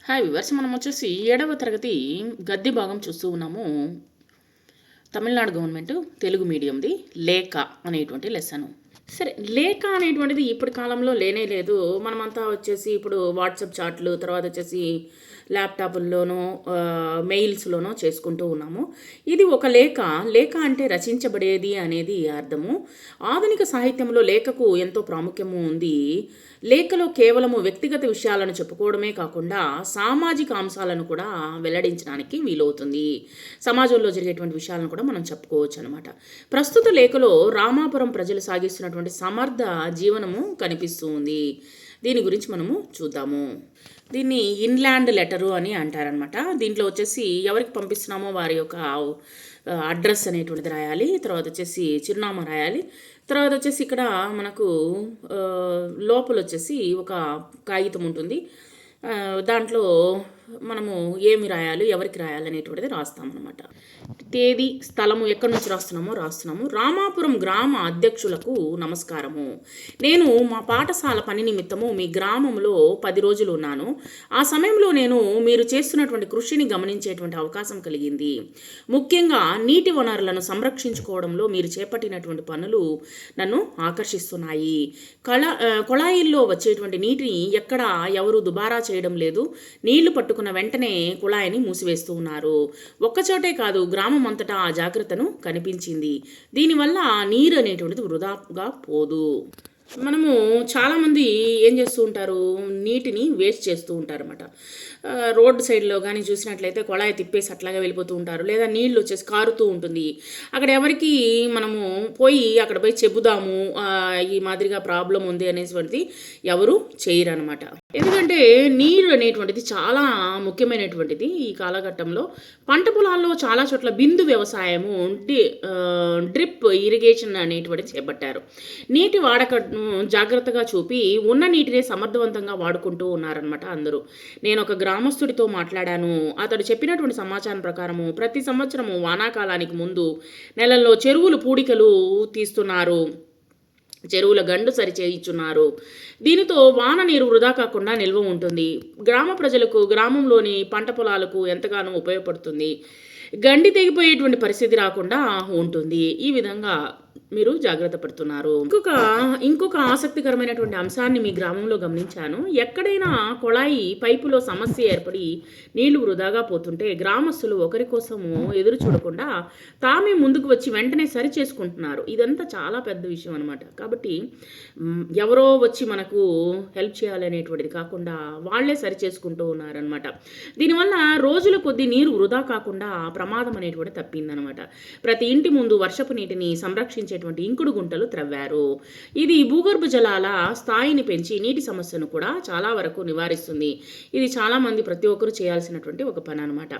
Hi viewers, మనం వచ్చేసి 7వ తరగతి గద్య భాగం చూస్తూ ఉన్నాము. తమిళనాడు గవర్నమెంట్ తెలుగు మీడియంది లేఖ అనేటువంటి లెసను. సరే, లేఖ అనేటువంటిది ఇప్పటి కాలంలో లేనే లేదు. మనమంతా వచ్చేసి ఇప్పుడు వాట్సాప్ చాట్లు, తర్వాత వచ్చేసి ల్యాప్టాప్ల్లోనో మెయిల్స్లోనో చేసుకుంటూ ఉన్నాము. ఇది ఒక లేఖ. లేఖ అంటే రచించబడేది అనేది అర్థము. ఆధునిక సాహిత్యంలో లేఖకు ఎంతో ప్రాముఖ్యము ఉంది. లేఖలో కేవలము వ్యక్తిగత విషయాలను చెప్పుకోవడమే కాకుండా సామాజిక అంశాలను కూడా వెల్లడించడానికి వీలవుతుంది. సమాజంలో జరిగేటువంటి విషయాలను కూడా మనం చెప్పుకోవచ్చు అనమాట. ప్రస్తుత లేఖలో రామాపురం ప్రజలు సాగిస్తున్నటువంటి సమర్థ జీవనము కనిపిస్తూ ఉంది. దీని గురించి మనము చూద్దాము. దీన్ని ఇన్లాండ్ లెటరు అని అంటారనమాట. దీంట్లో వచ్చేసి ఎవరికి పంపిస్తున్నామో వారి యొక్క అడ్రస్ అనేటువంటిది రాయాలి. తర్వాత వచ్చేసి చిరునామా రాయాలి. తర్వాత వచ్చేసి ఇక్కడ మనకు లోపల వచ్చేసి ఒక కాగితం ఉంటుంది. దాంట్లో మనము ఏమి రాయాలి, ఎవరికి రాయాలి అనేటువంటిది రాస్తామన్నమాట. తేదీ, స్థలము, ఎక్కడి నుంచి రాస్తున్నాము. రామాపురం గ్రామ అధ్యక్షులకు నమస్కారము. నేను మా పాఠశాల పని నిమిత్తము మీ గ్రామంలో 10 రోజులు ఉన్నాను. ఆ సమయంలో నేను మీరు చేస్తున్నటువంటి కృషిని గమనించేటువంటి అవకాశం కలిగింది. ముఖ్యంగా నీటి వనరులను సంరక్షించుకోవడంలో మీరు చేపట్టినటువంటి పనులు నన్ను ఆకర్షిస్తున్నాయి. కొళాయిల్లో వచ్చేటువంటి నీటిని ఎక్కడ ఎవరు దుబారా చేయడం లేదు. నీళ్లు పట్టుకున్న వెంటనే కుళాయిని మూసివేస్తూ ఉన్నారు. ఒక్కచోటే కాదు, గ్రామం అంతటా ఆ జాగ్రత్తను కనిపించింది. దీనివల్ల నీరు అనేటువంటిది వృధాగా పోదు. మనము చాలామంది ఏం చేస్తూ ఉంటారు, నీటిని వేస్ట్ చేస్తూ ఉంటారు అన్నమాట. రోడ్ సైడ్లో కానీ చూసినట్లయితే కొళాయి తిప్పేసి అట్లాగే వెళ్ళిపోతూ ఉంటారు. లేదా నీళ్ళు వచ్చేసి కారుతూ ఉంటుంది. అక్కడ ఎవరికి మనము అక్కడ పోయి చెబుదాము ఈ మాదిరిగా ప్రాబ్లం ఉంది అనేటువంటిది ఎవరు చేయరు అనమాట. ఎందుకంటే నీరు అనేటువంటిది చాలా ముఖ్యమైనటువంటిది. ఈ కాలఘట్టంలో పంట పొలాల్లో చాలా చోట్ల బిందు వ్యవసాయము, డ్రిప్ ఇరిగేషన్ అనేటువంటిది చేపట్టారు. నీటి వాడకను జాగ్రత్తగా చూపి ఉన్న నీటిని సమర్థవంతంగా వాడుకుంటూ ఉన్నారనమాట అందరూ. నేను ఒక గ్రామస్తుడితో మాట్లాడాను. అతడు చెప్పినటువంటి సమాచారం ప్రకారము ప్రతి సంవత్సరము వానాకాలానికి ముందు నెలల్లో చెరువులు పూడికలు తీస్తున్నారు, చెరువుల గండు సరిచేయించున్నారు. దీనితో వాన నీరు వృధా కాకుండా నిల్వ ఉంటుంది. గ్రామ ప్రజలకు, గ్రామంలోని పంట పొలాలకు ఎంతగానో ఉపయోగపడుతుంది. గండి తెగిపోయేటువంటి పరిస్థితి రాకుండా ఉంటుంది. ఈ విధంగా మీరు జాగ్రత్త పడుతున్నారు. ఇంకొక ఆసక్తికరమైనటువంటి అంశాన్ని మీ గ్రామంలో గమనించాను. ఎక్కడైనా కొళాయి పైపులో సమస్య ఏర్పడి నీళ్లు వృధాగా పోతుంటే గ్రామస్తులు ఒకరి కోసము ఎదురు చూడకుండా తామే ముందుకు వచ్చి వెంటనే సరి చేసుకుంటున్నారు. ఇదంతా చాలా పెద్ద విషయం అనమాట. కాబట్టి ఎవరో వచ్చి మనకు హెల్ప్ చేయాలనేటువంటిది కాకుండా వాళ్ళే సరి చేసుకుంటూ ఉన్నారనమాట. దీనివల్ల రోజుల కొద్దీ నీరు వృధా కాకుండా ప్రమాదం అనేటువంటి తప్పిందనమాట. ప్రతి ఇంటి ముందు వర్షపు నీటిని సంరక్షించేటువంటి ఇంకుడు గుంటలు త్రవ్వారు. ఇది భూగర్భ జలాల స్థాయిని పెంచి నీటి సమస్యను కూడా చాలా వరకు నివారిస్తుంది. ఇది చాలామంది ప్రతి ఒక్కరు చేయాల్సినటువంటి ఒక పని అనమాట.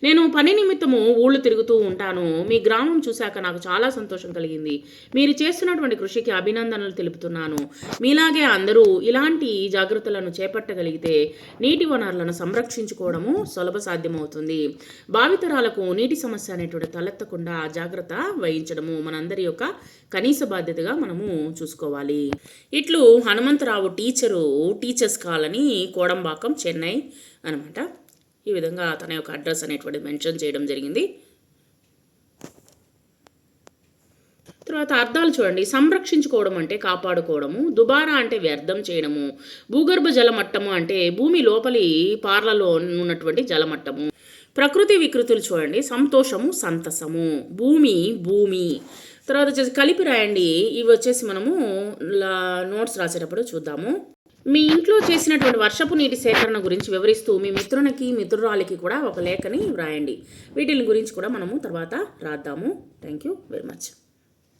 నేను పని నిమిత్తము ఊళ్ళు తిరుగుతూ ఉంటాను. మీ గ్రామం చూశాక నాకు చాలా సంతోషం కలిగింది. మీరు చేస్తున్నటువంటి కృషికి అభినందనలు తెలుపుతున్నాను. మీలాగే అందరూ ఇలాంటి జాగ్రత్తలను చేపట్టగలిగితే నీటి వనరులను సంరక్షించుకోవడము సులభ సాధ్యమవుతుంది. భావితరాలకు నీటి సమస్య అనేటువంటి తలెత్తకుండా జాగ్రత్త వహించడము మనందరి యొక్క కనీస బాధ్యతగా మనము చూసుకోవాలి. ఇట్లు హనుమంతరావు టీచర్స్ కాలనీ, కోడంబాకం, చెన్నై అనమాట. ఈ విధంగా తన యొక్క అడ్రస్ అనేటువంటిది మెన్షన్ చేయడం జరిగింది. తర్వాత అర్థాలు చూడండి. సంరక్షించుకోవడం అంటే కాపాడుకోవడము, దుబారా అంటే వ్యర్థం చేయడము, భూగర్భ జలమట్టము అంటే భూమి లోపలి పార్లలో ఉన్నటువంటి జలమట్టము. ప్రకృతి వికృతులు చూడండి. సంతోషము, సంతసము, భూమి. తర్వాత వచ్చేసి కలిపి రాయండి. ఇవి వచ్చేసి మనము నోట్స్ రాసేటప్పుడు చూద్దాము. మీ ఇంట్లో చేసినటువంటి వర్షపు నీటి సేకరణ గురించి వివరిస్తూ మీ మిత్రురాలికి కూడా ఒక లేఖని వ్రాయండి. వీటిని గురించి కూడా మనము తర్వాత రాద్దాము. Thank you very much.